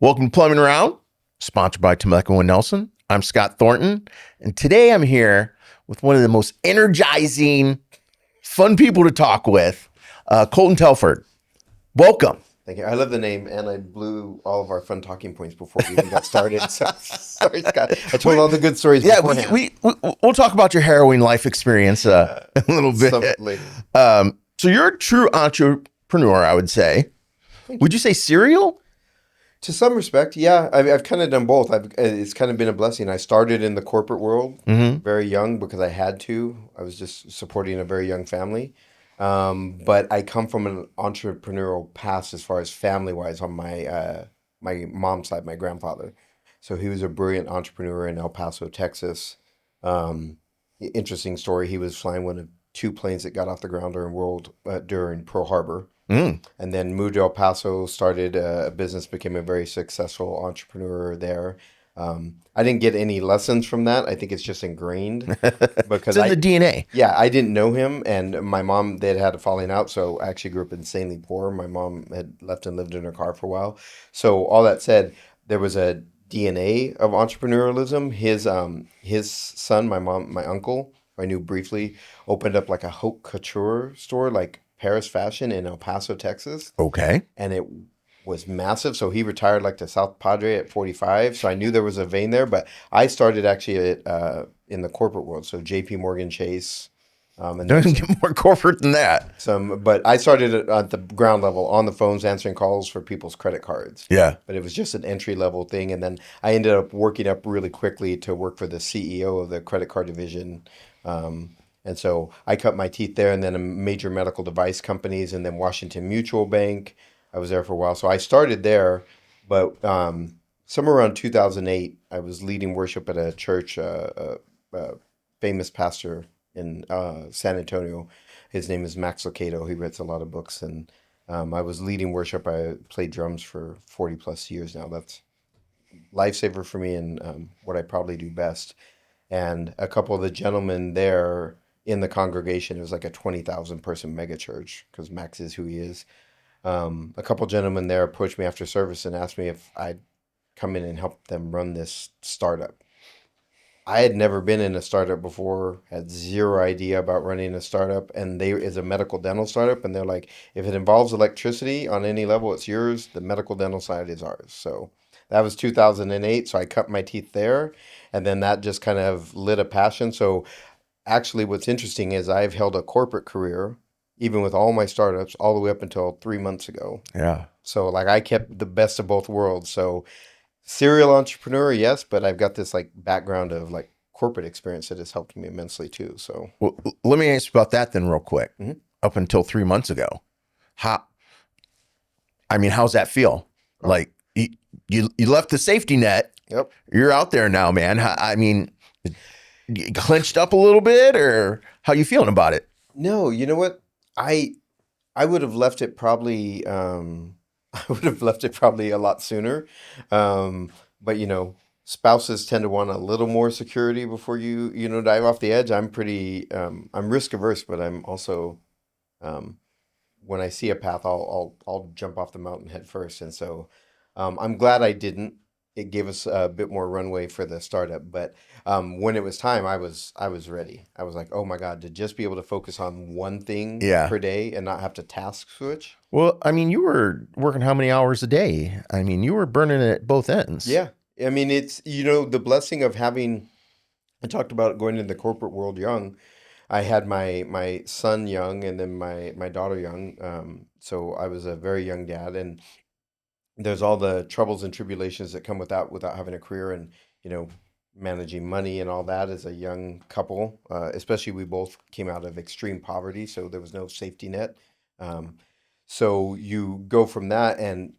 Welcome to Plumbing Around, sponsored by Temecula and Nelson. I'm Scott Thornton, and today I'm here with one of the most energizing, fun people to talk with, Colton Telford. Welcome. Thank you. I love the name, and I blew all of our fun talking points before we even got started. So sorry, Scott. I told all the good stories beforehand. We'll talk about your harrowing life experience a little bit. Later. So you're a true entrepreneur, I would say. Would you say serial? To some respect, yeah. I've kind of done both. It's kind of been a blessing. I started in the corporate world very young because I had to. I was just supporting a very young family. But I come from an entrepreneurial past as far as family-wise on my mom's side, my grandfather. So he was a brilliant entrepreneur in El Paso, Texas. Interesting story. He was flying one of two planes that got off the ground during Pearl Harbor. And then moved to El Paso, started a business, became a very successful entrepreneur there. I didn't get any lessons from that. I think it's just ingrained because It's in the DNA. Yeah, I didn't know him, and my mom, they had a falling out, so I actually grew up insanely poor. My mom had left and lived in her car for a while. So all that said, there was a DNA of entrepreneurialism. His son, my uncle, who I knew briefly, opened up like a haute couture store, like Paris fashion in El Paso, Texas. Okay. And it was massive. So he retired like to South Padre at 45. So I knew there was a vein there, but I started actually in the corporate world. So JP Morgan Chase. And Doesn't get more corporate than that. but I started at the ground level on the phones, answering calls for people's credit cards. Yeah. But it was just an entry level thing. And then I ended up working up really quickly to work for the CEO of the credit card division. And so I cut my teeth there, and then major medical device companies, and then Washington Mutual Bank. I was there for a while. So I started there, but somewhere around 2008, I was leading worship at a church, a famous pastor in San Antonio. His name is Max Lucado. He writes a lot of books, and I was leading worship. I played drums for 40 plus years now. That's lifesaver for me, and what I probably do best. And a couple of the gentlemen there in the congregation, it was like a 20,000 person mega church because Max is who he is. A couple gentlemen there approached me after service and asked me if I'd come in and help them run this startup. I had never been in a startup before, had zero idea about running a startup, and they is a medical dental startup, and they're like, if it involves electricity on any level, it's yours. The medical dental side is ours. So that was 2008. So I cut my teeth there, and then that just kind of lit a passion. So actually, what's interesting is I've held a corporate career, even with all my startups, all the way up until 3 months ago. Yeah. So like I kept the best of both worlds. So serial entrepreneur, yes, but I've got this like background of like corporate experience that has helped me immensely too. So Well, let me ask you about that then real quick. Mhm. Up until 3 months ago, how's that feel? Like you left the safety net. Yep. You're out there now, man. You clenched up a little bit, or how you feeling about it? No, you know what? I would have left it probably I would have left it probably a lot sooner. But spouses tend to want a little more security before you dive off the edge. I'm pretty I'm risk averse, but I'm also when I see a path, I'll jump off the mountain head first. And so I'm glad I didn't. It gave us a bit more runway for the startup. But when it was time, I was ready. I was like, oh my God, to just be able to focus on one thing Yeah. per day and not have to task switch. Well, you were working how many hours a day? You were burning it at both ends. Yeah. I mean, it's, the blessing of having, I talked about going into the corporate world young. I had my son young and then my daughter young. So I was a very young dad, and there's all the troubles and tribulations that come without having a career, and managing money and all that as a young couple. Especially, we both came out of extreme poverty, so there was no safety net. Um, so you go from that, and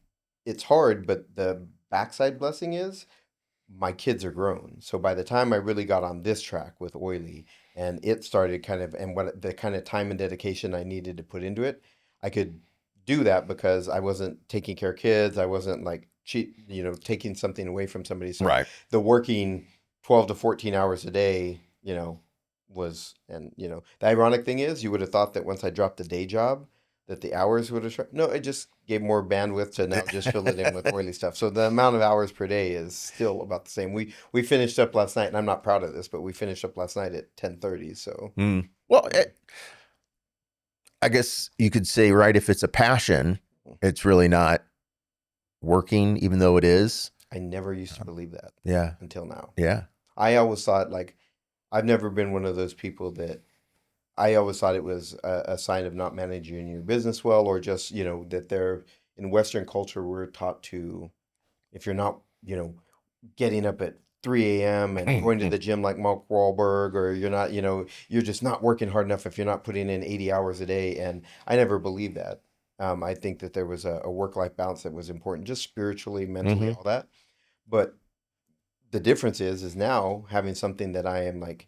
it's hard, but the backside blessing is my kids are grown. So by the time I really got on this track with Oili, and it started kind of, and what the kind of time and dedication I needed to put into it, I could do that because I wasn't taking care of kids. I wasn't like taking something away from somebody. So Right. the working 12 to 14 hours a day, was, and the ironic thing is, you would have thought that once I dropped the day job, that the hours would have shrunk. No, it just gave more bandwidth to now just fill it in with oily stuff. So the amount of hours per day is still about the same. We finished up last night, and I'm not proud of this, but we finished up last night at 10:30. So Well, yeah. I guess you could say, right, if it's a passion, it's really not working, even though it is. I never used to believe that Yeah. until now. Yeah. I always thought like I've never been one of those people that I always thought it was a sign of not managing your business well, or just, that they're in Western culture, we're taught to, if you're not, getting up at 3 a.m. and going to the gym like Mark Wahlberg, or you're not, you're just not working hard enough if you're not putting in 80 hours a day. And I never believed that. I think that there was a work-life balance that was important, just spiritually, mentally, Mm-hmm. all that. But the difference is now having something that I am like,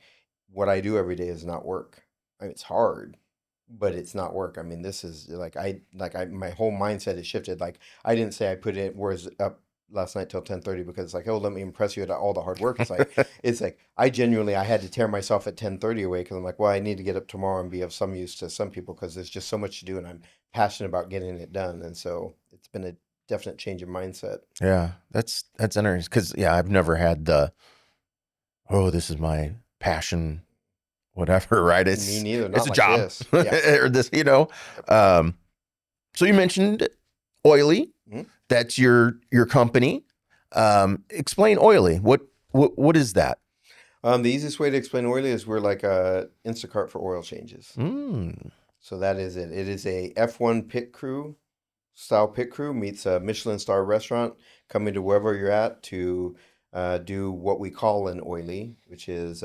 what I do every day is not work. I mean, it's hard, but it's not work. I mean, this is my whole mindset has shifted. Like I didn't say I put it was up last night till 10:30 because it's like, oh, let me impress you at all the hard work. It's like I had to tear myself at 10:30 away because I'm like, well, I need to get up tomorrow and be of some use to some people because there's just so much to do and I'm passionate about getting it done. And so it's been a definite change of mindset. Yeah. That's interesting. Because, yeah, I've never had this is my passion, whatever, right? Me neither, It's not a like job this. Yeah. or this, Yep. Um, so you mentioned Oili. Mhm. That's your company. Explain Oili. What is that? The easiest way to explain Oili is we're like a Instacart for oil changes. Mm. So that is it. It is a F1 pit crew style pit crew meets a Michelin star restaurant coming to wherever you're at to do what we call an oily, which is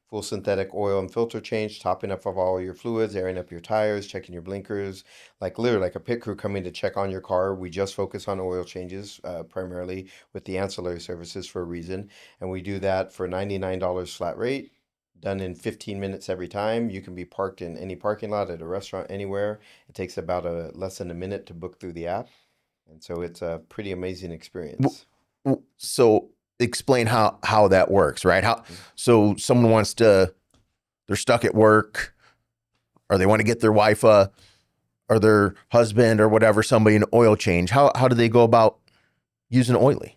full synthetic oil and filter change, topping up of all your fluids, airing up your tires, checking your blinkers, like literally like a pit crew coming to check on your car. We just focus on oil changes primarily with the ancillary services for a reason. And we do that for $99 flat rate. Done in 15 minutes every time. You can be parked in any parking lot at a restaurant anywhere. It takes about less than a minute to book through the app, and so it's a pretty amazing experience. So explain how that works, right? So someone they're stuck at work, or they want to get their wife or their husband or whatever, somebody an oil change. How do they go about using Oily?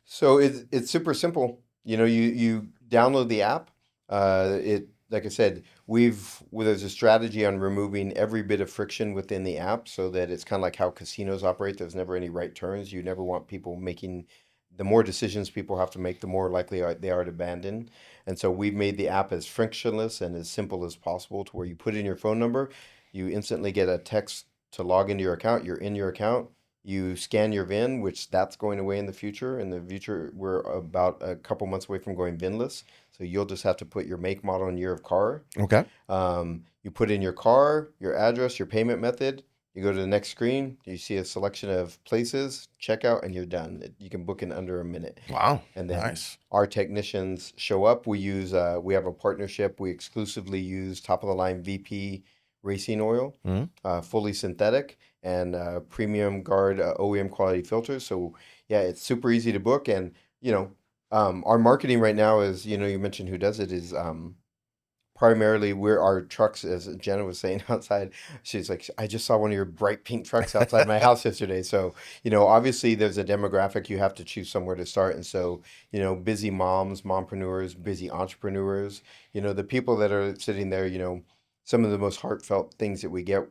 So it's super simple. You download the app. It like I said, there's a strategy on removing every bit of friction within the app so that it's kind of like how casinos operate. There's never any right turns. You never want people making the more decisions people have to make, the more likely they are to abandon. And so we've made the app as frictionless and as simple as possible to where you put in your phone number, you instantly get a text to log into your account. You're in your account. You scan your VIN, which that's going away in the future. In the future, we're about a couple months away from going VINless. So you'll just have to put your make, model, and year of car. Okay. You put in your car, your address, your payment method. You go to the next screen. You see a selection of places, checkout, and you're done. You can book in under a minute. Wow. And then Nice. our technicians show up. We have a partnership. We exclusively use top of the line VP racing oil, Mhm. fully synthetic, and premium guard OEM quality filters. So yeah, it's super easy to book. And our marketing right now is, you mentioned who does it, is primarily we're our trucks, as Jenna was saying outside. She's like, I just saw one of your bright pink trucks outside my house yesterday. So, obviously there's a demographic, you have to choose somewhere to start. And so, busy moms, mompreneurs, busy entrepreneurs, the people that are sitting there, some of the most heartfelt things that we get,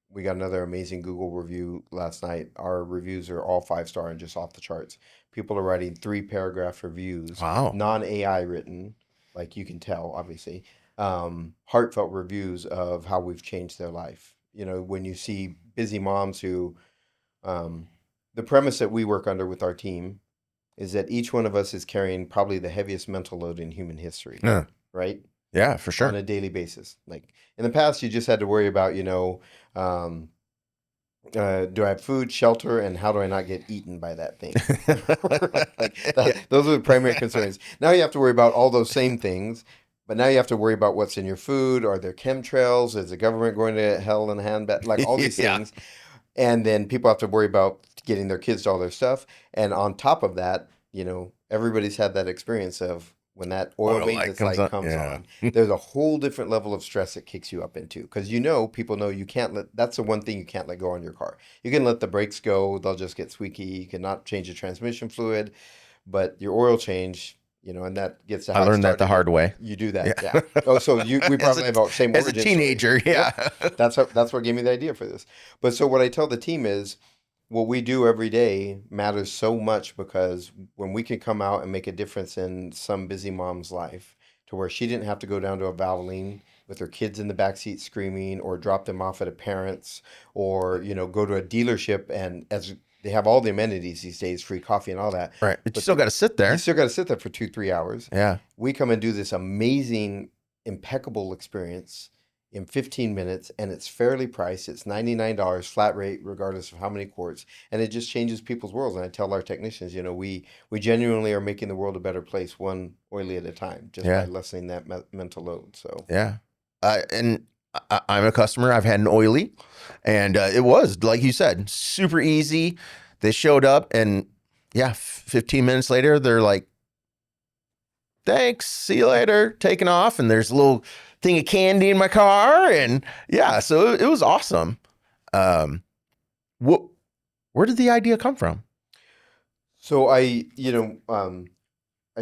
we got another amazing Google review last night. Our reviews are all 5-star and just off the charts. People are writing 3-paragraph reviews, Wow. non-AI written, like you can tell, obviously, heartfelt reviews of how we've changed their life. When you see busy moms who, um, the premise that we work under with our team is that each one of us is carrying probably the heaviest mental load in human history, Yeah. right? Yeah, for On sure. a daily basis. Like in the past, you just had to worry about, um, do I have food, shelter, and how do I not get eaten by that thing? Yeah. Those are the primary concerns. Now you have to worry about all those same things, but now you have to worry about what's in your food. Are there chemtrails? Is the government going to hell in a handbasket? Like all these Yeah. things. And then people have to worry about getting their kids to all their stuff. And on top of that, everybody's had that experience of when that oil maintenance light comes on, there's a whole different level of stress it kicks you up into. Because people know you can't that's the one thing you can't let go on your car. You can let the brakes go, they'll just get squeaky. You cannot change the transmission fluid, but your oil change, and that gets to I how it learned that started. the hard way. You do that, yeah. Oh, so we probably have about same as origin a teenager, story. yeah. Yep. That's what gave me the idea for this. But so what I tell the team is, what we do every day matters so much, because when we can come out and make a difference in some busy mom's life to where she didn't have to go down to a Valvoline with her kids in the backseat screaming, or drop them off at a parent's, or go to a dealership, and as they have all the amenities these days, free coffee and all that. Right. But you still got to sit there. You still got to sit there for 2-3 hours. Yeah. We come and do this amazing, impeccable experience in 15 minutes, and it's fairly priced. It's $99 flat rate, regardless of how many quarts, and it just changes people's worlds. And I tell our technicians, we genuinely are making the world a better place, one oily at a time, just by lessening that mental load. So yeah, and I'm a customer. I've had an oily, and it was, like you said, super easy. They showed up, and 15 minutes later, they're like, thanks, see you later, taking off. And there's a little thing of candy in my car. And so it was awesome. Where did the idea come from? So I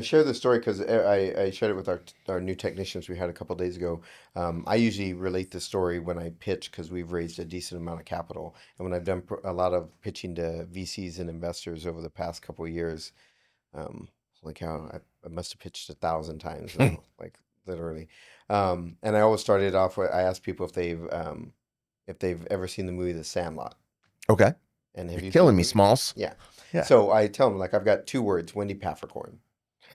share this story because I shared it with our new technicians we had a couple of days ago. I usually relate this story when I pitch, because we've raised a decent amount of capital. And when I've done a lot of pitching to VCs and investors over the past couple of years, like how I must have pitched 1,000 times now, like literally. And I always started off with, I asked people if they've ever seen the movie The Sandlot. Okay. And have you killing me, Smalls? Yeah. So I tell them, like, I've got 2 words: Wendy Paffercorn.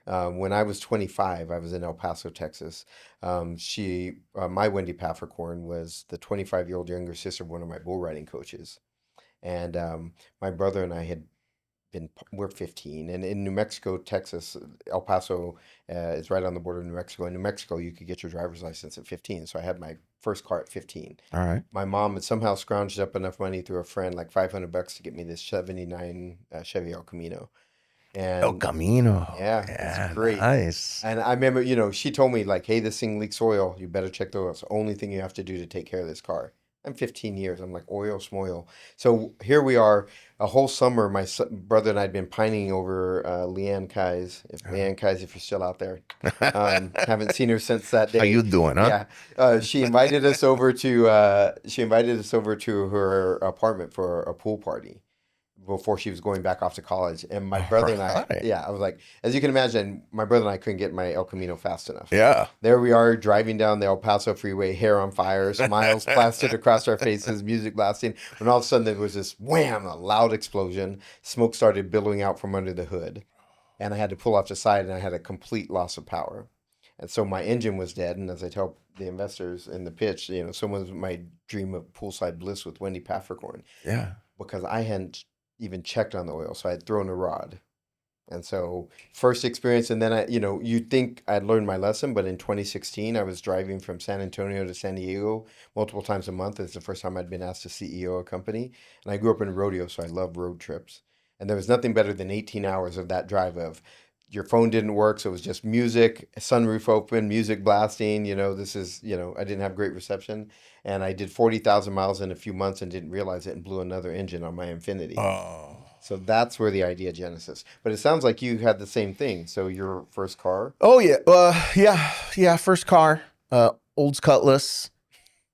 When I was 25, I was in El Paso, Texas. My Wendy Paffercorn was the 25-year-old younger sister of one of my bull riding coaches. And my brother and I we're 15, and in New Mexico, Texas, El Paso is right on the border of New Mexico. In New Mexico, you could get your driver's license at 15. So I had my first car at 15. All right. My mom had somehow scrounged up enough money through a friend, like $500, to get me this 79 Chevy El Camino. And El Camino. Yeah, it's great. Nice. And I remember, she told me, like, hey, this thing leaks oil. You better check the oil. It's the only thing you have to do to take care of this car. I'm 15 years. I'm like, oil, smoil. So here we are, a whole summer. My brother and I had been pining over Leanne Kais. Leanne Kais, if you're still out there, haven't seen her since that day. How you doing, huh? Yeah, she invited us over to her apartment for a pool party before she was going back off to college. And my brother and I, I was like, as you can imagine, my brother and I couldn't get my El Camino fast enough. Yeah. There we are, driving down the El Paso freeway, hair on fire, smiles plastered across our faces, music blasting. When all of a sudden there was this wham, a loud explosion. Smoke started billowing out from under the hood. And I had to pull off the side, and I had a complete loss of power. And so my engine was dead. And as I tell the investors in the pitch, someone's my dream of poolside bliss with Wendy Paffercorn. Yeah. Because I hadn't even checked on the oil, so I had thrown a rod. And so first experience, and then you'd think I'd learned my lesson, but in 2016, I was driving from San Antonio to San Diego multiple times a month. It's the first time I'd been asked to CEO a company. And I grew up in rodeo, so I love road trips. And there was nothing better than 18 hours of that drive of your phone didn't work, so it was just music, sunroof open, music blasting. I didn't have great reception. And I did 40,000 miles in a few months and didn't realize it, and blew another engine on my Infiniti. Oh. So that's where the idea genesis. But it sounds like you had the same thing. So your first car? Oh, yeah. Yeah. First car, Olds Cutlass.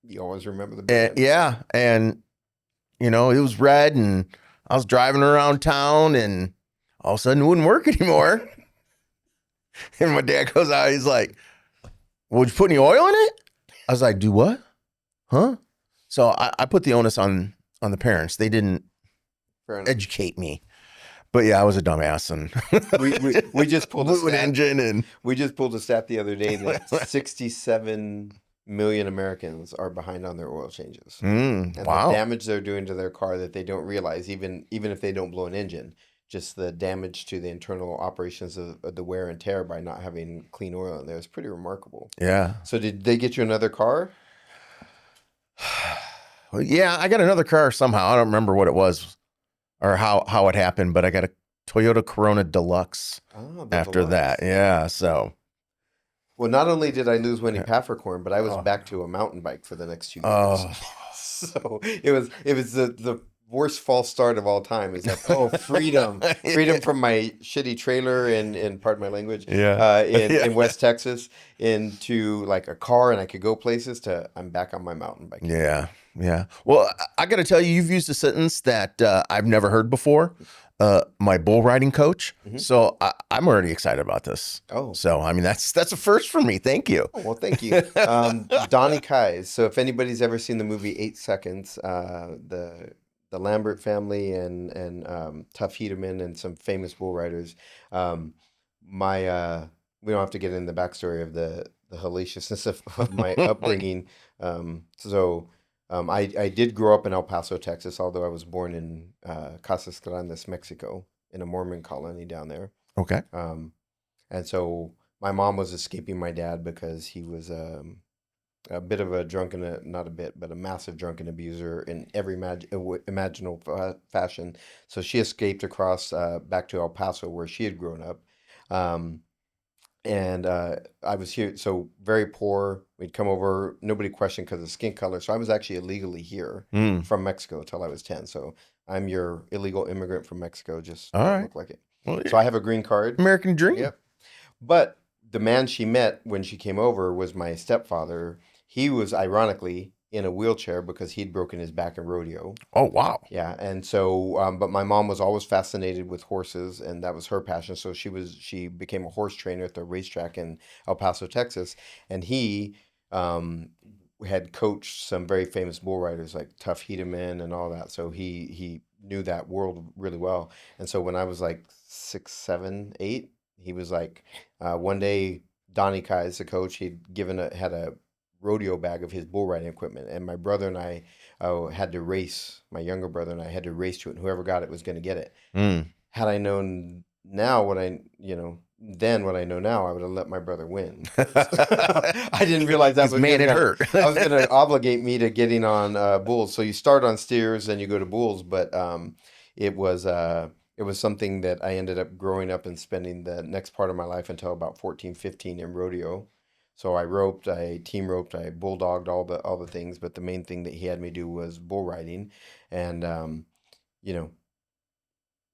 You always remember the brand. Yeah. And, it was red, and I was driving around town, and all of a sudden it wouldn't work anymore. And my dad goes out, he's like, well, did you put any oil in it? I was like, do what? Huh? So I put the onus on the parents. They didn't educate me. But yeah, I was a dumbass, and we just pulled an engine, and we just pulled a stat the other day that 67 million Americans are behind on their oil changes. And wow. The damage they're doing to their car that they don't realize, even if they don't blow an engine, just the damage to the internal operations of the wear and tear by not having clean oil in there is pretty remarkable. Yeah. So did they get you another car? Well, yeah, I got another car somehow. I don't remember what it was or how it happened, but I got a Toyota Corona Deluxe after Deluxe. that. Yeah. So Well, not only did I lose Winnie Yeah. Paffercorn, but I was Oh, back to a mountain bike for the next 2 years. oh. So it was the worst false start of all time. It's like, oh, freedom, freedom from my shitty trailer in pardon my language, Yeah. in Yeah. West Texas into like a car and I could go places to I'm back on my mountain bike again. Yeah. Yeah. Well, I got to tell you, you've used a sentence that I've never heard before. My bull riding coach. Hmm. So I'm already excited about this. Oh. So I mean, that's a first for me. Thank you. Oh, well, thank you. Donnie Kai's. So if anybody's ever seen the movie 8 Seconds, the Lambert family and Tuff Hedeman and some famous bull riders, um, my we don't have to get in the backstory of the hellaciousness of my upbringing. I did grow up in El Paso, Texas, although I was born in Casas Grandes, Mexico, in a Mormon colony down there. Okay. Um, and so my mom was escaping my dad because he was a bit of a drunken, not a bit, but a massive drunken abuser in every imaginable fashion. So she escaped across back to El Paso where she had grown up. Um, and I was here, so very poor. We'd come over, nobody questioned because of skin color. So I was actually illegally here Mm. from Mexico till I was 10. So I'm your illegal immigrant from Mexico, just All don't right. look like it. Well, So I have a green card. American dream. Yep. But the man she met when she came over was my stepfather. He was ironically in a wheelchair because he'd broken his back in rodeo. Oh, wow. Yeah, and so, but my mom was always fascinated with horses, and that was her passion. So she became a horse trainer at the racetrack in El Paso, Texas, and he um, had coached some very famous bull riders like Tuff Hedeman and all that. So he knew that world really well. And so when I was like 6, 7, 8, he was like, one day Donnie Kai's the coach. Had a rodeo bag of his bull riding equipment, and my brother and I had to race. My younger brother and I had to race to it, and whoever got it was going to get it. Mm. Had I known now then what I know now, I would have let my brother win. I didn't realize that Because man, it hurt. that was going to obligate me to getting on bulls. So you start on steers, then you go to bulls, but it was it was something that I ended up growing up and spending the next part of my life until about 14, 15 in rodeo. So I roped, I team roped, I bulldogged all the things, but the main thing that he had me do was bull riding. And you know,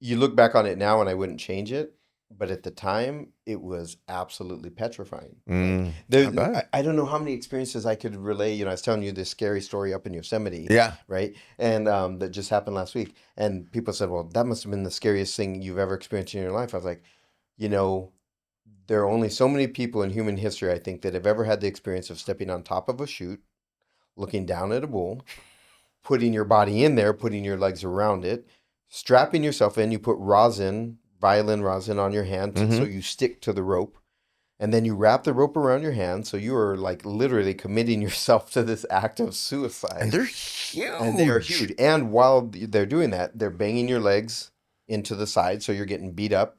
you look back on it now and I wouldn't change it, but at the time it was absolutely petrifying. Like I bet. I don't know how many experiences I could relay. I was telling you this scary story up in Yosemite, Yeah. right? And that just happened last week. And people said, "Well, that must have been the scariest thing you've ever experienced in your life." I was like, you know, there are only so many people in human history, I think, that have ever had the experience of stepping on top of a chute, looking down at a bull, putting your body in there, putting your legs around it, strapping yourself in. You put rosin, violin rosin on your hand so Hmm. you stick to the rope. And then you wrap the rope around your hand. So you are like literally committing yourself to this act of And suicide. they're And they are huge. huge. And while they're doing that, they're banging your legs into the side. So you're getting beat up.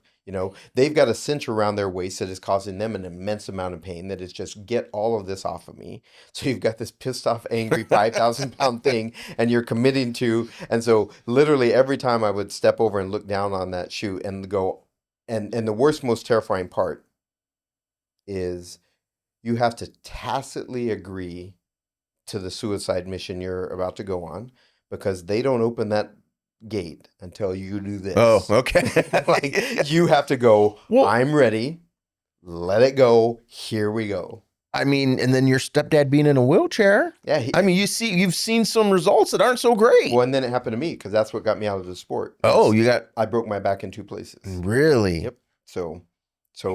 They've got a cinch around their waist that is causing them an immense amount of pain. That is just get all of this off of me. So you've got this pissed off, angry 5,000 pound thing, and you're committing to. And so literally every time I would step over and look down on that chute and go, and the worst, most terrifying part is you have to tacitly agree to the suicide mission you're about to go on because they don't open that gate until you do Oh, this. okay. Like you have to go, Well, I'm ready, let it go, here we go. I mean, and then your stepdad being in a wheelchair. Yeah, I mean, you've seen some results that aren't so great. well, and then it happened to me because that's what got me out of the sport. Oh, you got I broke my back in 2 places. really? Yep. So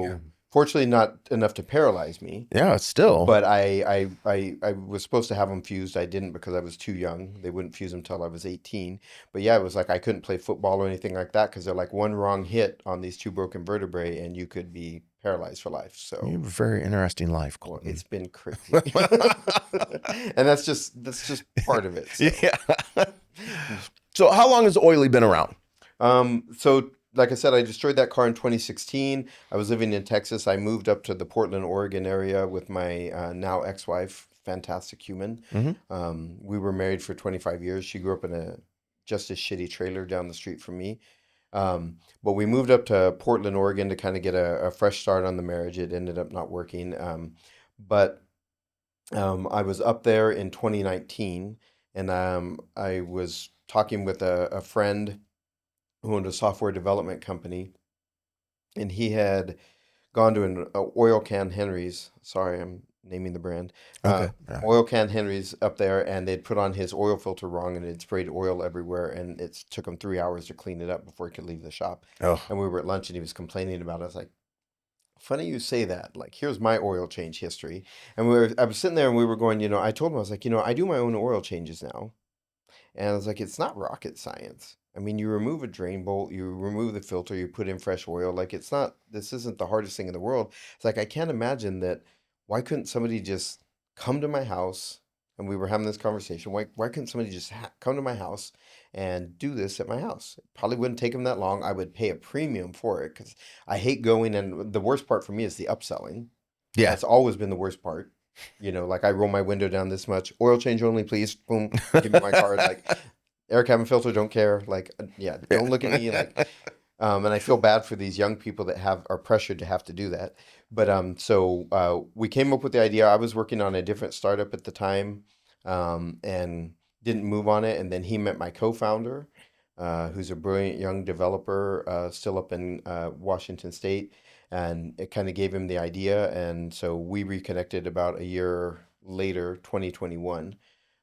Yeah. fortunately not enough to paralyze me. Yeah, still. But I was supposed to have them fused. I didn't because I was too young. They wouldn't fuse them until I was 18. But yeah, it was like I couldn't play football or anything like that because they're like one wrong hit on these 2 broken vertebrae and you could be paralyzed for life. You So have a very interesting life, well, Colton. it's been crazy. And that's just part of it. So. Yeah. So how long has Oili been around? So like I said, I destroyed that car in 2016. I was living in Texas. I moved up to the Portland, Oregon area with my now ex-wife, fantastic human. Mm-hmm. We were married for 25 years. She grew up in just a shitty trailer down the street from me. But we moved up to Portland, Oregon to kind of get a fresh start on the marriage. It ended up not working. But I was up there in 2019, and I was talking with a friend who owned a software development company, and he had gone to an oil can Henry's. Sorry, I'm naming the brand. Uh, Okay. Yeah. Oil can Henry's up there, and they'd put on his oil filter wrong, and it sprayed oil everywhere, and it took him 3 hours to clean it up before he could leave the shop. Oh, And we were at lunch, and he was complaining about it. I was like, funny you say that. Like, here's my oil change history. And I was sitting there, and we were going, I told him, I was like, I do my own oil changes now. And I was like, it's not rocket science. I mean, you remove a drain bolt, you remove the filter, you put in fresh oil. Like, this isn't the hardest thing in the world. It's like, I can't imagine that. Why couldn't somebody just come to my house? And we were having this conversation. Why couldn't somebody just come to my house and do this at my house? It probably wouldn't take them that long. I would pay a premium for it because I hate going. And the worst part for me is the upselling. yeah. That's always been the worst part. Like I roll my window down this much. Oil change only, please. Boom. Give me my card. Like air cabin filter, don't care. Like, yeah, don't look at me. Like, and I feel bad for these young people that are pressured to have to do that. But we came up with the idea. I was working on a different startup at the time, and didn't move on it. And then he met my co-founder, who's a brilliant young developer, still up in Washington State, and it kind of gave him the idea. And so we reconnected about a year later, 2021,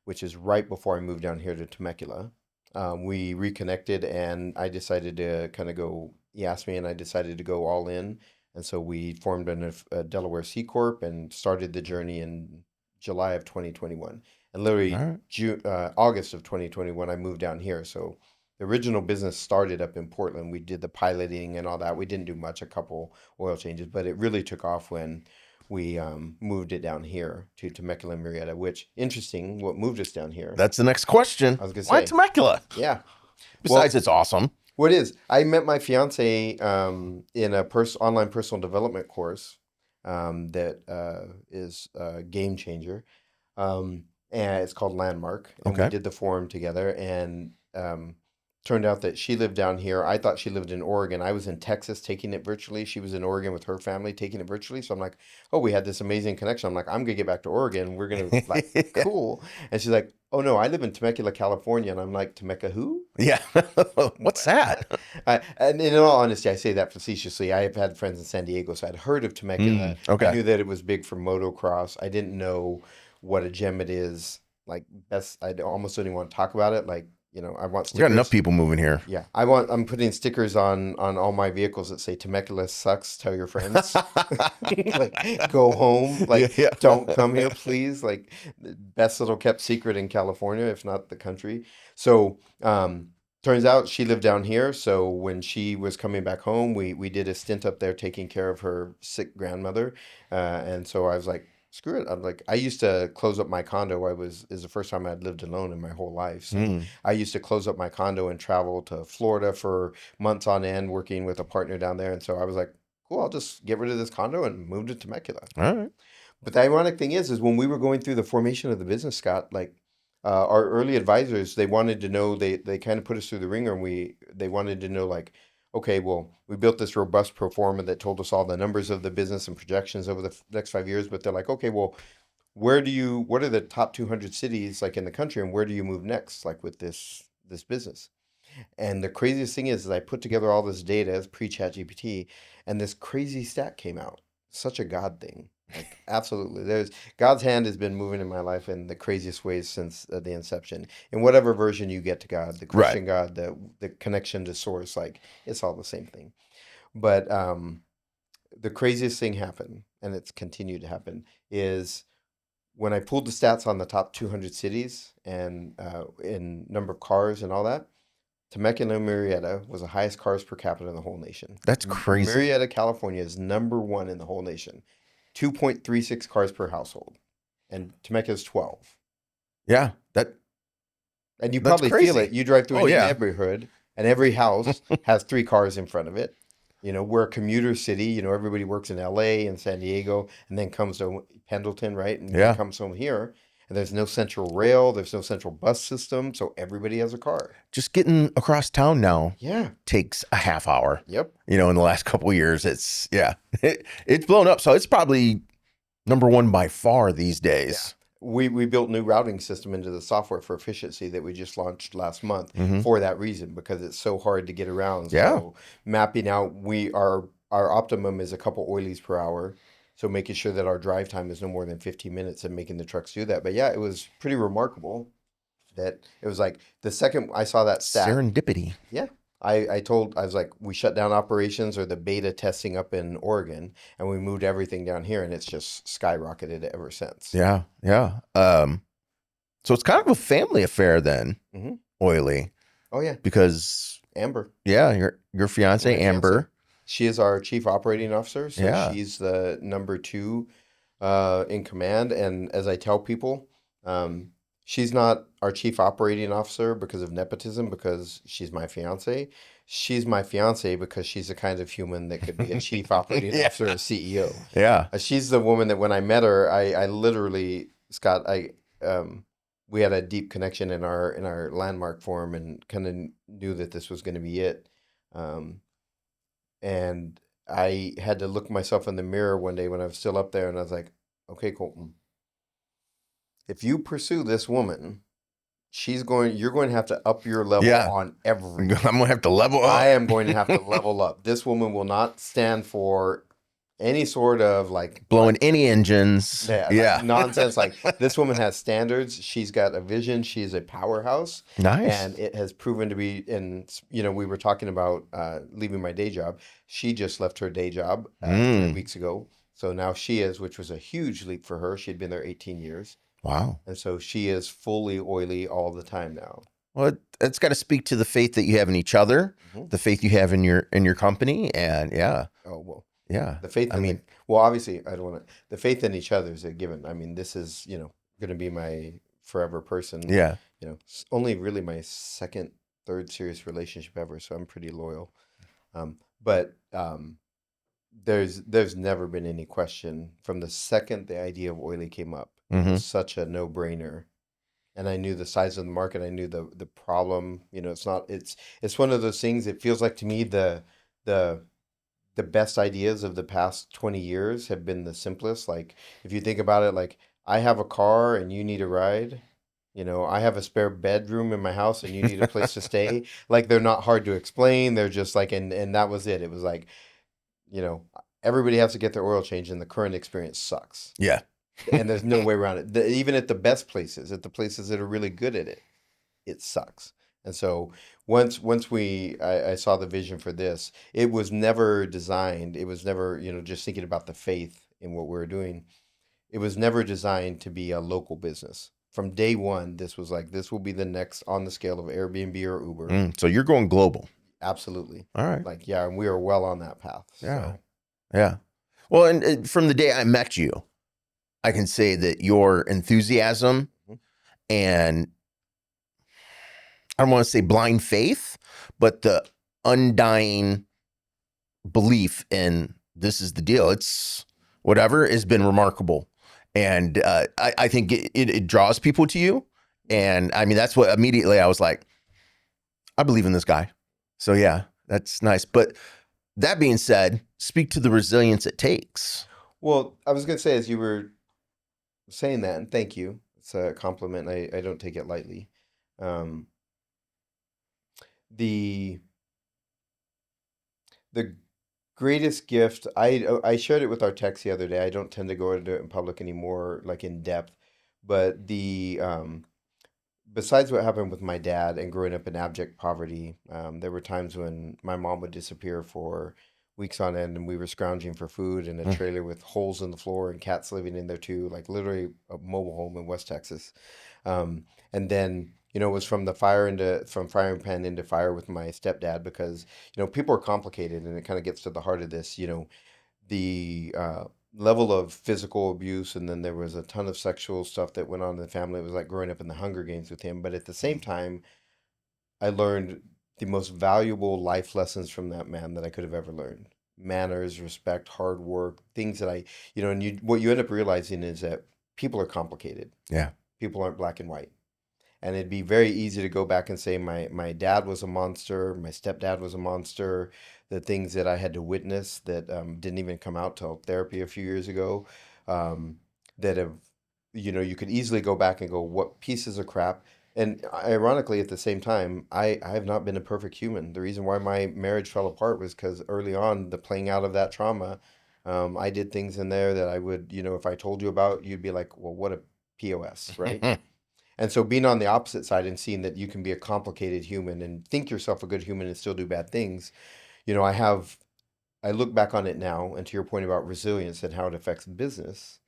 which is right before I moved down here to Temecula. We reconnected, and I decided to kind of go. He asked me, and I decided to go all in. And so we formed a Delaware C Corp and started the journey in July of 2021. And All literally right. August of 2021, I moved down here. So the original business started up in Portland. We did the piloting and all that. We didn't do much, a couple oil changes, but it really took off when we moved it down here to Temecula and Murrieta, which interesting, what moved us down here. That's the next question. I was gonna Why say, Temecula? yeah. Besides, Well, it's awesome. what is? I met my fiance in a online personal development course that is a game changer. And it's called Landmark, and we Okay. did the forum together. And turned out that she lived down here. I thought she lived in Oregon. I was in Texas taking it virtually. She was in Oregon with her family taking it virtually. So I'm like, oh, we had this amazing connection. I'm like, I'm gonna get back to Oregon. We're gonna like, cool. And she's like, oh no, I live in Temecula, California. And I'm like, Temecula who? Yeah. What's that? And in all honesty, I say that facetiously. I have had friends in San Diego, so I'd heard of Temecula. I Okay. knew that it was big for motocross. I didn't know what a gem it is. Like best, I almost don't even want to talk about it. Like, I want We got enough stickers. people moving here. Yeah, I'm putting stickers on all my vehicles that say Temecula sucks. Tell your friends. Like, go home. Yeah, Like, yeah. don't come here, please. Like, the best little kept secret in California, if not the country. So, turns out she lived down here. So when she was coming back home, we did a stint up there taking care of her sick grandmother. And so I was like, screw it. I'm like, I used to close up my condo. Is the first time I'd lived alone in my whole life. So Mm. I used to close up my condo and travel to Florida for months on end, working with a partner down there. And so I was like, cool, I'll just get rid of this condo and move to Temecula. All right. But the ironic thing is when we were going through the formation of the business, Scott, like our early advisors, they wanted to know, they kind of put us through the ringer, and they wanted to know, like, okay, well, we built this robust pro forma that told us all the numbers of the business and projections over the next 5 years. But they're like, okay, well, what are the top 200 cities like in the country, and where do you move next, like with this business? And the craziest thing is I put together all this data as pre-chat GPT, and this crazy stat came out. Such a God thing. Like, absolutely. There's God's hand has been moving in my life in the craziest ways since the inception. In whatever version you get to God, the Right. Christian God, the connection to source, like it's all the same thing. But the craziest thing happened, and it's continued to happen, is when I pulled the stats on the top 200 cities and in number of cars and all that, Temecula and Murrieta was the highest cars per capita in the whole nation. That's crazy. Murrieta, California is number one in the whole nation, 2.36 cars per household, and Temecula is 12. Yeah. And you That's probably feel crazy. it. You drive through Oh any yeah. neighborhood, and every house has three cars in front of it. We're a commuter city. Everybody works in LA and San Diego, and then comes to Pendleton, right? And then Yeah. comes home here. And there's no central rail, there's no central bus system, so everybody has a car. Just getting across town now Yeah. takes a half hour. Yep. In the last couple of years, it's blown up. So it's probably number one by far these days. We built new routing system into the software for efficiency that we just launched last month for that reason, because it's so hard to get around. Yeah. So mapping out, our optimum is a couple oilies per hour. So making sure that our drive time is no more than 15 minutes and making the trucks do that. But yeah, it was pretty remarkable that it was like the second I saw that stat. Serendipity. Yeah. I was like, we shut down operations or the beta testing up in Oregon, and we moved everything down here, and it's just skyrocketed ever since. Yeah. Yeah. So it's kind of a family affair then, Oili. Oh yeah. Because Amber. Yeah, your fiance, My Amber. fiance. She is our chief operating officer, so Yeah. she's the number 2 in command. And as I tell people, she's not our chief operating officer because of nepotism, because she's my fiance. She's my fiance because she's the kind of human that could be a chief operating officer or CEO. Yeah. She's the woman that when I met her, I literally, Scott, we had a deep connection in our landmark forum and kind of knew that this was going to be it. And I had to look myself in the mirror one day when I was still up there, and I was like, okay, Colton, if you pursue this woman, you're going to have to up your level on everything. I'm going to have to level up. I am going to have to level up. This woman will not stand for any sort of blowing any engines. Nonsense. This woman has standards. She's got a vision. She's a powerhouse. Nice. And it has proven to be, and we were talking about leaving my day job. She just left her day job 3 weeks ago. So now she is, which was a huge leap for her. She'd been there 18 years. Wow. And so she is fully oily all the time now. Well, it's got to speak to the faith that you have in each other, the faith you have in your company, and Oh, well. Yeah. The faith obviously I don't want to, the faith in each other is a given. I mean, this is, going to be my forever person. Yeah. It's only really my second, third serious relationship ever. So I'm pretty loyal. But there's never been any question from the second the idea of Oili came up. It was such a no brainer. And I knew the size of the market. I knew the problem, it's one of those things. It feels like to me, the best ideas of the past 20 years have been the simplest. Like, if you think about it, I have a car and you need a ride. I have a spare bedroom in my house and you need a place to stay. They're not hard to explain. They're just and that was it. It was everybody has to get their oil changed, and the current experience sucks. Yeah. And there's no way around it. Even at the best places, at the places that are really good at it, it sucks. And so once I saw the vision for this, it was never designed. It was never, just thinking about the faith in what we were doing. It was never designed to be a local business. From day one, this was this will be the next on the scale of Airbnb or Uber. So you're going global. Absolutely. All right. And we are well on that path. Yeah. So. Yeah. Well, and from the day I met you, I can say that your enthusiasm and I don't want to say blind faith, but the undying belief in this is the deal. It's whatever has been remarkable. And I think it draws people to you. And I mean, that's what immediately I was like, I believe in this guy. So yeah, that's nice. But that being said, speak to the resilience it takes. Well, I was going to say, as you were saying that, and thank you. It's a compliment. I don't take it lightly. The greatest gift, I shared it with our text the other day. I don't tend to go into it in public anymore, in depth. But besides what happened with my dad and growing up in abject poverty, there were times when my mom would disappear for weeks on end, and we were scrounging for food in a trailer with holes in the floor and cats living in there too, literally a mobile home in West Texas. And then, it was from frying pan into fire with my stepdad, because, people are complicated, and it kind of gets to the heart of this, the level of physical abuse, and then there was a ton of sexual stuff that went on in the family. It was like growing up in the Hunger Games with him. But at the same time, I learned the most valuable life lessons from that man that I could have ever learned. Manners, respect, hard work, things that what you end up realizing is that people are complicated. Yeah. People aren't black and white. And it'd be very easy to go back and say my dad was a monster, my stepdad was a monster, the things that I had to witness that didn't even come out till therapy a few years ago, um, that have, you could easily go back and go, what pieces of crap. And ironically, at the same time, I have not been a perfect human. The reason why my marriage fell apart was because early on, the playing out of that trauma, I did things in there that I would, if I told you about, you'd be like, well, what a POS, right? And so being on the opposite side and seeing that you can be a complicated human and think yourself a good human and still do bad things, I look back on it now, and to your point about resilience and how it affects business,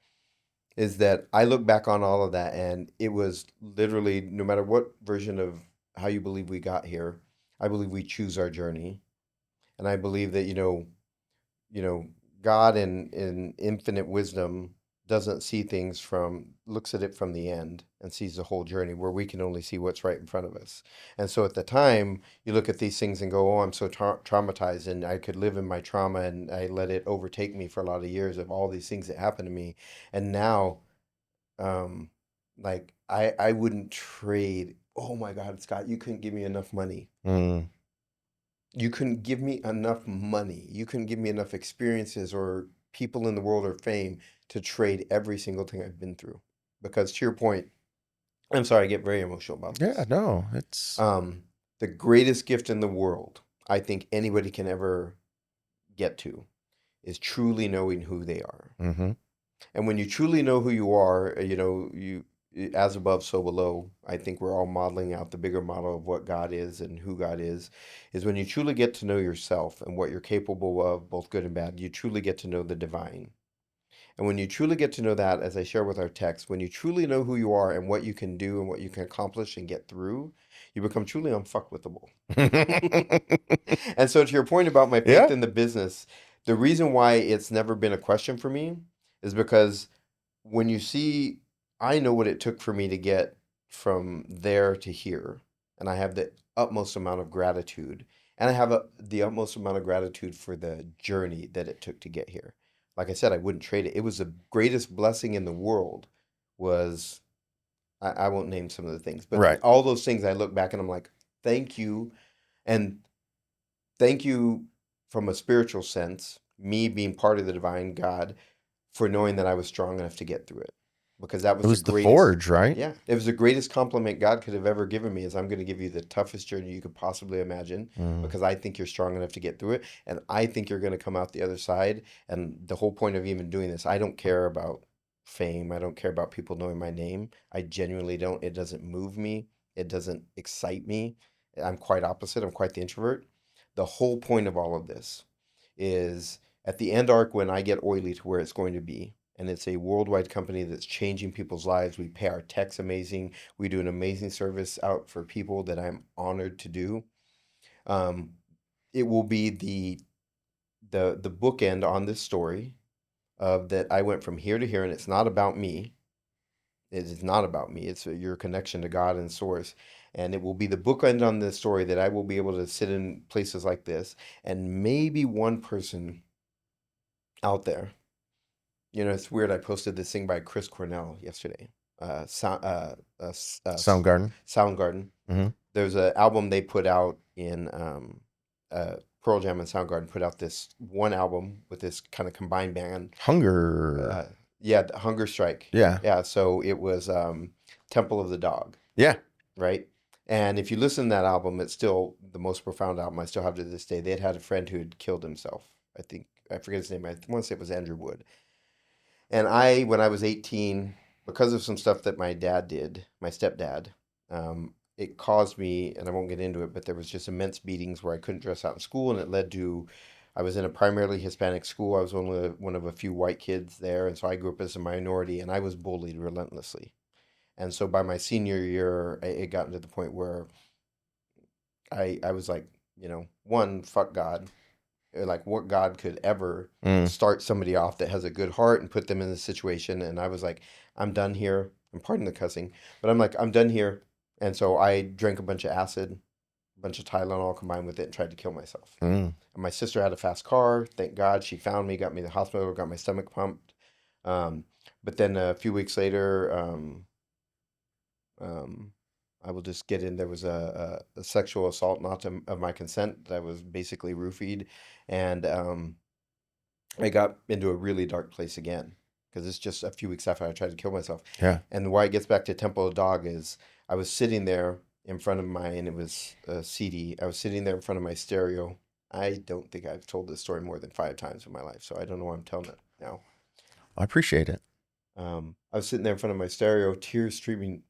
is that I look back on all of that and it was literally no matter what version of how you believe we got here, I believe we choose our journey. And I believe that, you know, God in infinite wisdom doesn't see things looks at it from the end and sees the whole journey where we can only see what's right in front of us. And so at the time, you look at these things and go, oh, I'm so traumatized and I could live in my trauma and I let it overtake me for a lot of years of all these things that happened to me. And now, um, like I wouldn't trade, oh my God, Scott, you couldn't give me enough money. Mm. You couldn't give me enough money. You couldn't give me enough experiences or people in the world or fame to trade every single thing I've been through. Because to your point, I'm sorry, I get very emotional about Yeah, this. no, it's Um, the greatest gift in the world I think anybody can ever get to is truly knowing who they are. hmm And when you truly know who you are, as above, so below. I think we're all modeling out the bigger model of what God is and who God is when you truly get to know yourself and what you're capable of, both good and bad, you truly get to know the divine. And when you truly get to know that, as I share with our text, when you truly know who you are and what you can do and what you can accomplish and get through, you become truly unfuckwithable. And so, to your point about my faith yeah. in the business, the reason why it's never been a question for me is because when you see, I know what it took for me to get from there to here, and I have the utmost amount of gratitude, and I have the utmost amount of gratitude for the journey that it took to get here. Like I said, I wouldn't trade it. It was the greatest blessing in the world. Was I won't name some of the things, but Right. all those things I look back and I'm like, thank you, and thank you from a spiritual sense, me being part of the divine God for knowing that I was strong enough to get through it. Because that It was the was the greatest, forge, right? yeah, it was the greatest compliment God could have ever given me is I'm going to give you the toughest journey you could possibly imagine Mm. because I think you're strong enough to get through it. And I think you're going to come out the other side. And the whole point of even doing this, I don't care about fame. I don't care about people knowing my name. I genuinely don't. It doesn't move me. It doesn't excite me. I'm quite opposite. I'm quite the introvert. The whole point of all of this is at the end arc when I get Oili to where it's going to be, and it's a worldwide company that's changing people's lives. We pay our techs amazing. We do an amazing service out for people that I'm honored to do. Um, it will be the bookend on this story of that I went from here to here, and it's not about me. It is not about me. It's your connection to God and Source. And it will be the bookend on this story that I will be able to sit in places like this, and maybe one person out there. It's weird. I posted this thing by Chris Cornell yesterday. Soundgarden. Soundgarden. hmm There's an album they put out in Pearl Jam and Soundgarden put out this one album with this kind of combined band. Hunger. Yeah, Hunger Strike. Yeah. Yeah, so it was Temple of the Dog, Yeah. right? And if you listen to that album, it's still the most profound album I still have to this day. They had a friend who had killed himself. I think I forget his name. I want to say it was Andrew Wood. And when I was 18, because of some stuff that my dad did, my stepdad, it caused me, and I won't get into it, but there was just immense beatings where I couldn't dress out in school, and it led to, I was in a primarily Hispanic school. I was only one of a few white kids there, and so I grew up as a minority, and I was bullied relentlessly. And so by my senior year, it got to the point where I was like, one, fuck God, like what God could ever Mm. start somebody off that has a good heart and put them in this situation. And I was like, I'm done here. And pardon the cussing, but I'm like, I'm done here. And so I drank a bunch of acid, a bunch of Tylenol combined with it and tried to kill myself. Mm. And my sister had a fast car. Thank God she found me, got me to the hospital, got my stomach pumped. Um, but then a few weeks later, Um, I will just get in. There was a sexual assault, not of my consent, that was basically roofied, and I got into a really dark place again because it's just a few weeks after I tried to kill myself. Yeah. And why it gets back to Temple of Dog is I was sitting there in front of and it was a CD. I was sitting there in front of my stereo. I don't think I've told this story more than 5 times in my life, so I don't know why I'm telling it now. I appreciate it. I was sitting there in front of my stereo, tears streaming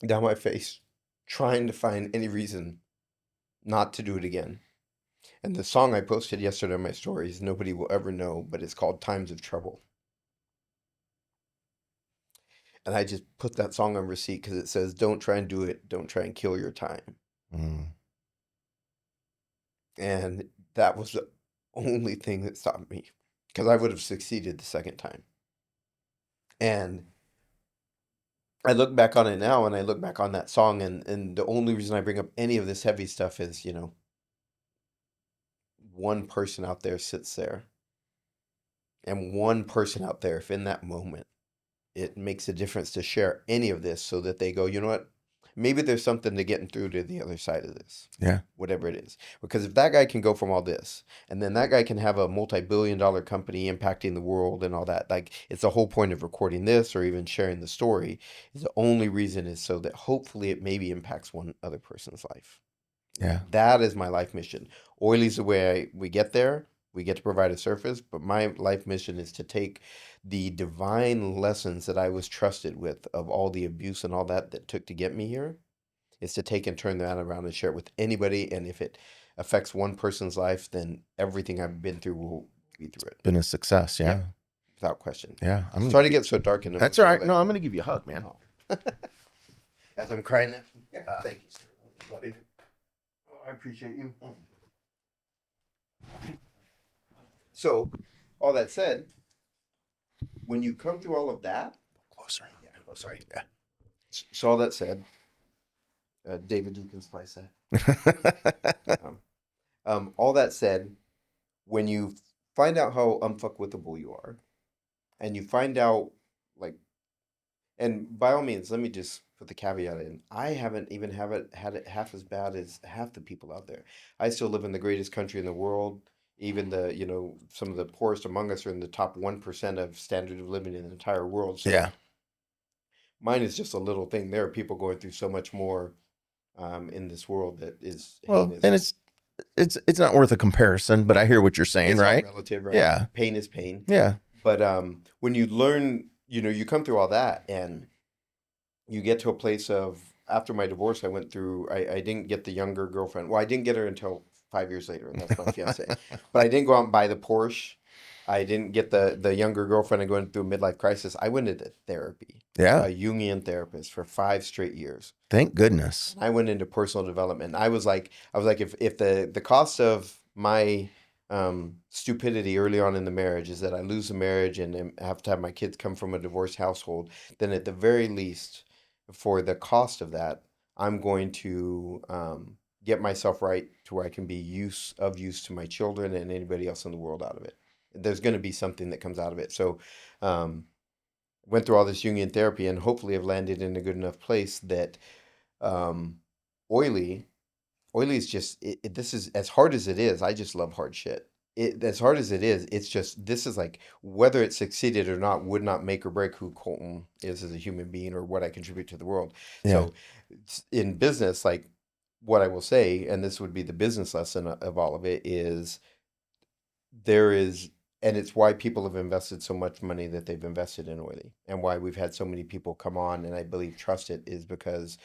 down my face, trying to find any reason not to do it again. And the song I posted yesterday on my stories, nobody will ever know, but it's called Times of Trouble. And I just put that song on receipt because it says, "Don't try and do it. Don't try and kill your time." Mm. And that was the only thing that stopped me because I would have succeeded the second time. And I look back on it now and I look back on that song, and the only reason I bring up any of this heavy stuff is, one person out there sits there, and one person out there, if in that moment it makes a difference to share any of this so that they go, you know what? Maybe there's something to getting through to the other side of this, Yeah. whatever it is. Because if that guy can go from all this, and then that guy can have a multi-billion-dollar company impacting the world and all that, like it's the whole point of recording this or even sharing the story, is the only reason is so that hopefully it maybe impacts one other person's life. Yeah. That is my life mission. Oili's the way we get there. We get to provide a surface, but my life mission is to take the divine lessons that I was trusted with of all the abuse and all that took to get me here, is to take and turn that around and share it with anybody. And if it affects one person's life, then everything I've been through will be through it. Been a success. Yeah, Yeah. without question. Yeah. Sorry to get so dark and That's all emotional right. there. No, I'm going to give you a hug, man. Oh. As I'm crying now. Yeah, thank you, sir. Buddy. Oh, I appreciate you. So, all that said, when you come through all of that, Closer. yeah, oh, sorry. Yeah. So all that said, David, you can splice that. All that said, when you find out how unfuckwittable you are, and you find out, like, and by all means, let me just put the caveat in. I haven't even had it half as bad as half the people out there. I still live in the greatest country in the world. Even some of the poorest among us are in the top 1% of standard of living in the entire world. So Yeah. mine is just a little thing. There are people going through so much more in this world that is Well, heinous. and it's not worth a comparison, but I hear what you're saying, It's all right? relative, right? Yeah. Pain is pain. Yeah. But when you learn, you come through all that and you get to a place of, after my divorce, I didn't get the younger girlfriend. Well, I didn't get her until 5 years later, and that's my fiance. But I didn't go out and buy the Porsche. I didn't get the younger girlfriend and going through a midlife crisis. I went into therapy, Yeah. a Jungian therapist for 5 straight years. Thank goodness. I went into personal development. I was like, if the cost of my stupidity early on in the marriage is that I lose the marriage and have to have my kids come from a divorced household, then at the very least, for the cost of that, I'm going to get myself right to where I can be use to my children and anybody else in the world out of it. There's going to be something that comes out of it. So, um, went through all this Jungian therapy and hopefully have landed in a good enough place that um, Oili, Oili is just this is as hard as it is. I just love hard shit. As hard as it is, it's just this is like whether it succeeded or not would not make or break who Colton is as a human being or what I contribute to the world. Yeah. So in business, like what I will say, and this would be the business lesson of all of it, is there is, and it's why people have invested so much money that they've invested in Oily, and why we've had so many people come on and I believe trust it, is because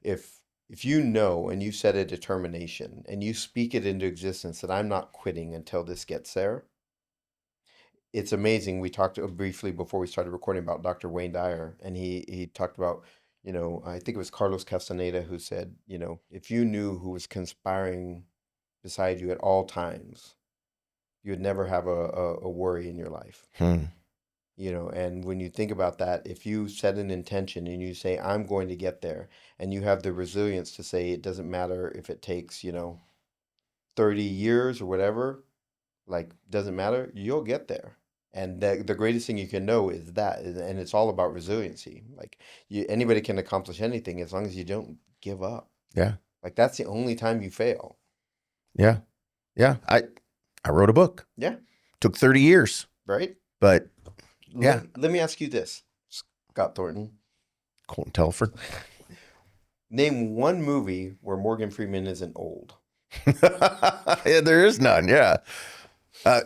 if you know and you set a determination and you speak it into existence that I'm not quitting until this gets there, it's amazing. We talked briefly before we started recording about Dr. Wayne Dyer, and he talked about, I think it was Carlos Castaneda who said, if you knew who was conspiring beside you at all times, you would never have a worry in your life. Hmm. And when you think about that, if you set an intention and you say, I'm going to get there, and you have the resilience to say, it doesn't matter if it takes, 30 years or whatever, like, doesn't matter, you'll get there. And the greatest thing you can know is that, and it's all about resiliency. Like anybody can accomplish anything as long as you don't give up. Yeah. Like that's the only time you fail. Yeah. Yeah. I wrote a book. Yeah, Took 30 years, right? but yeah. Let me ask you this, Scott Thornton. Colton Telford. Name one movie where Morgan Freeman isn't old. Yeah, there is none. Yeah.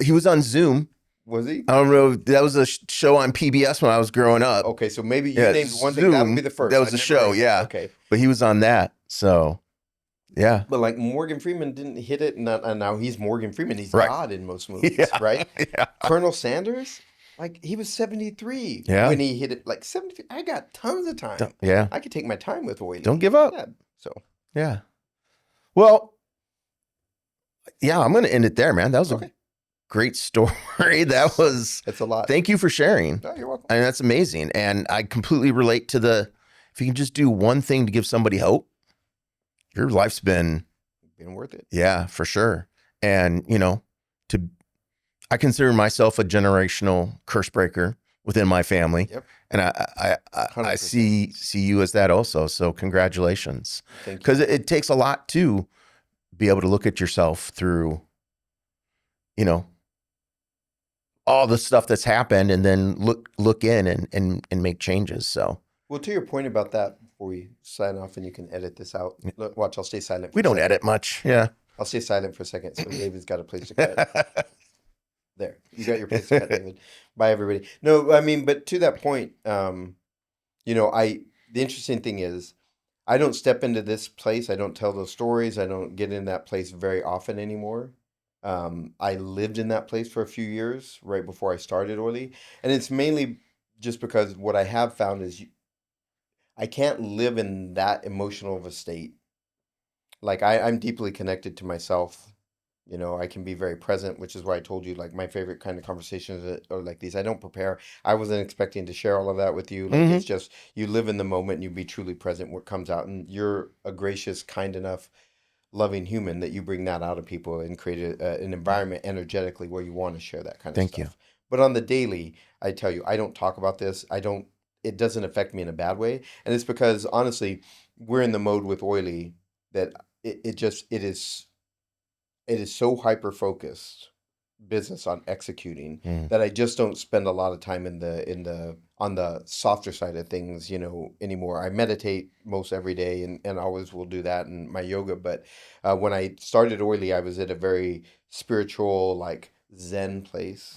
He was on Zoom. Was he? I don't know. That was a show on PBS when I was growing up. Okay, so maybe you Yeah. named one thing. That would be Zoom. the first. That was I'd a never show. heard that. Yeah. Okay. But he was on that. So, yeah. But like Morgan Freeman didn't hit it, and now he's Morgan Freeman. He's Right. God in most movies, Yeah. right? Yeah. Colonel Sanders, like he was 73 Yeah. when he hit it. Like 73, I got tons of time. Yeah. I could take my time with Oili. Don't give up. Yeah. So Yeah. Well, yeah, I'm going to end it there, man. That was a okay, great story. That was, it's a lot. thank you for sharing. No, you're welcome. I mean, that's amazing. And I completely relate to if you can just do one thing to give somebody hope, your life's been Worth it. Yeah, for sure. And, I consider myself a generational curse breaker within my family. Yep. And I 100%. see you as that also. So congratulations. Thank you. Because it takes a lot to be able to look at yourself through, all the stuff that's happened and then look in and make changes. So Well, to your point about that, before we sign off, and you can edit this out. Look, watch, I'll stay silent. For we a don't second. edit much. Yeah. I'll stay silent for a second, so David's got a place to cut. There, you got your place to cut, David. Bye, everybody. No, I mean, but to that point, the interesting thing is, I don't step into this place. I don't tell those stories. I don't get in that place very often anymore. I lived in that place for a few years right before I started Oily, and it's mainly just because what I have found is I can't live in that emotional of a state. Like I'm deeply connected to myself. I can be very present, which is why I told you like my favorite kind of conversations are like these. I don't prepare. I wasn't expecting to share all of that with you. Like it's just you live in the moment and you be truly present what comes out. And you're a gracious, kind enough, loving human that you bring that out of people and create an environment energetically where you want to share that kind of Thank stuff. you. But on the daily, I tell you, I don't talk about this. It doesn't affect me in a bad way. And it's because honestly, we're in the mode with Oily that it is so hyper focused business on executing that I just don't spend a lot of time on the softer side of things, anymore. I meditate most every day and always will do that in my yoga. But when I started Oily, I was at a very spiritual, like Zen place.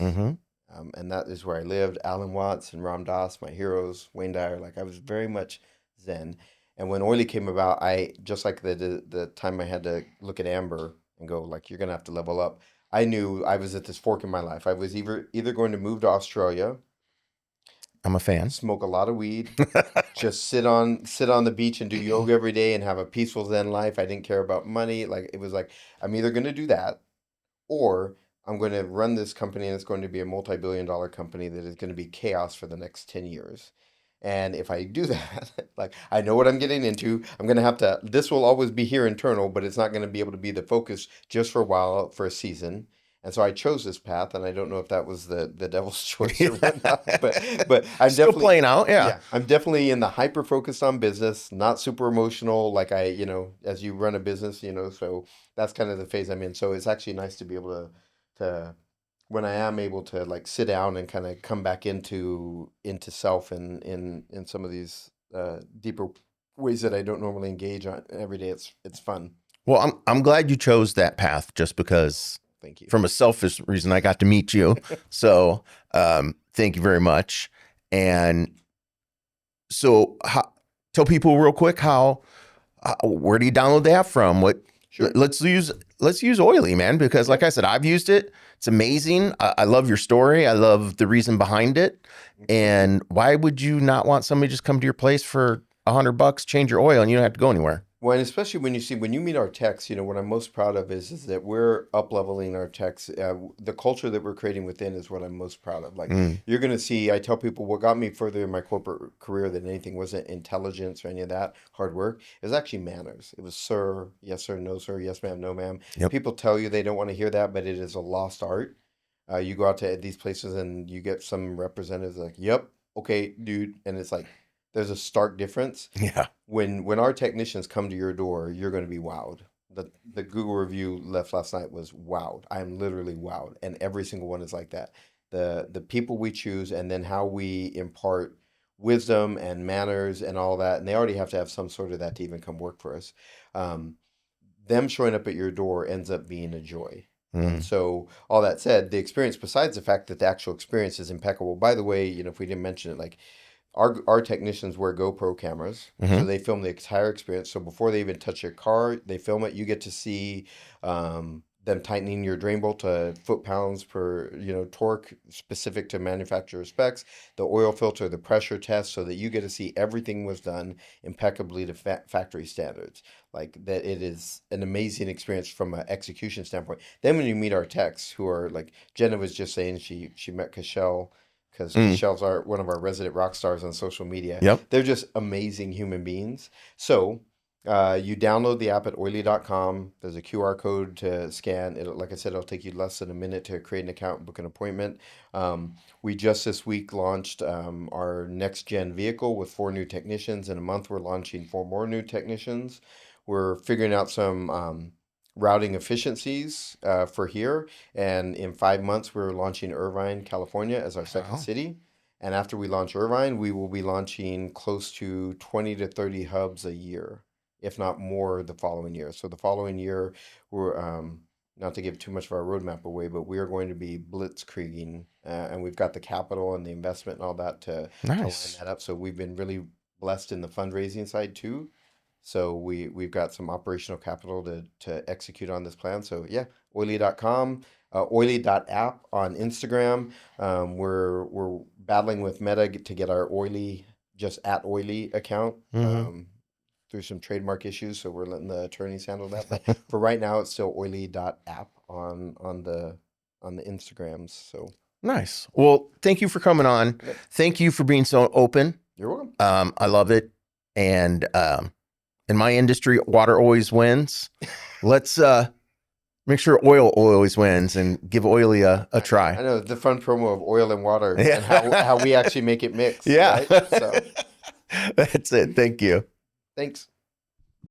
And that is where I lived. Alan Watts and Ram Dass, my heroes, Wayne Dyer, like I was very much Zen. And when Oily came about, I just like the time I had to look at Amber and go like, you're gonna have to level up. I knew I was at this fork in my life. I was either going to move to Australia, I'm a fan. smoke a lot of weed, just sit on the beach and do yoga every day and have a peaceful Zen life. I didn't care about money. Like it was like I'm either going to do that or I'm going to run this company and it's going to be a multi-billion-dollar company that is going to be chaos for the next 10 years. And if I do that, like I know what I'm getting into, I'm going to have to, this will always be here internal, but it's not going to be able to be the focus just for a while, for a season. And so I chose this path, and I don't know if that was the devil's choice or whatnot, but I'm Still definitely playing out. Yeah. I'm definitely in the hyper focused on business, not super emotional like as you run a business, so that's kind of the phase I'm in. So it's actually nice to be able to when I am able to like sit down and kind of come back into self and in some of these deeper ways that I don't normally engage on every day. It's fun. Well, I'm glad you chose that path just because Thank you. from a selfish reason, I got to meet you. So, thank you very much. And so tell people real quick where do you download the app from? Sure. Let's use Oili, man, because like I said, I've used it. It's amazing. I love your story. I love the reason behind it. And why would you not want somebody to just come to your place for $100, change your oil, and you don't have to go anywhere? Well, and especially when you meet our techs, what I'm most proud of is that we're up leveling our techs. The culture that we're creating within is what I'm most proud of. Like you're going to see, I tell people what got me further in my corporate career than anything wasn't intelligence or any of that hard work. It was actually manners. It was sir, yes sir, no sir, yes ma'am, no ma'am. Yep. People tell you they don't want to hear that, but it is a lost art. You go out to these places and you get some representatives like, "Yep, okay, dude," and it's like there's a stark difference. Yeah. When our technicians come to your door, you're going to be wowed. The Google review left last night was wowed. I am literally wowed, and every single one is like that. The people we choose, and then how we impart wisdom and manners and all that, and they already have to have some sort of that to even come work for us. Um, them showing up at your door ends up being a joy. And Mm. so, all that said, the experience, besides the fact that the actual experience is impeccable, by the way, if we didn't mention it, like our technicians wear GoPro cameras, so Hmm. they film the entire experience. So before they even touch your car, they film it. You get to see them tightening your drain bolt to foot-pounds per torque specific to manufacturer specs, the oil filter, the pressure test, so that you get to see everything was done impeccably to factory standards. Like that, it is an amazing experience from an execution standpoint. Then when you meet our techs, who are like Jenna was just saying, she met Cashel because Mm. Cashel's one of our resident rock stars on social media. Yep. They're just amazing human beings. So you download the app at oili.com. There's a QR code to scan. Like I said, it'll take you less than a minute to create an account and book an appointment. We just this week launched our next gen vehicle with 4 new technicians. In a month, we're launching 4 more new technicians. We're figuring out some routing efficiencies for here. And in 5 months, we're launching Irvine, California as our second Wow. city. And after we launch Irvine, we will be launching close to 20 to 30 hubs a year, if not more, the following year. So the following year, we're not to give too much of our roadmap away, but we are going to be blitzkrieging, and we've got the capital and the investment and all that to line Nice. that up. So we've been really blessed in the fundraising side too. So we've got some operational capital to execute on this plan. So yeah, oili.com, oili.app on Instagram. We're battling with Meta to get our Oili just at Oili account Hmm. through some trademark issues. So we're letting the attorneys handle that. But for right now, it's still oili.app on the Instagrams. So Nice. Well, thank you for coming on. yep, Thank you for being so open. you're welcome. I love it. And in my industry, water always wins. Let's make sure oil always wins and give Oily a I try. know the fun promo of oil and water and how Yeah. we actually make it mix, Yeah. right? So That's it. Thank you. thanks.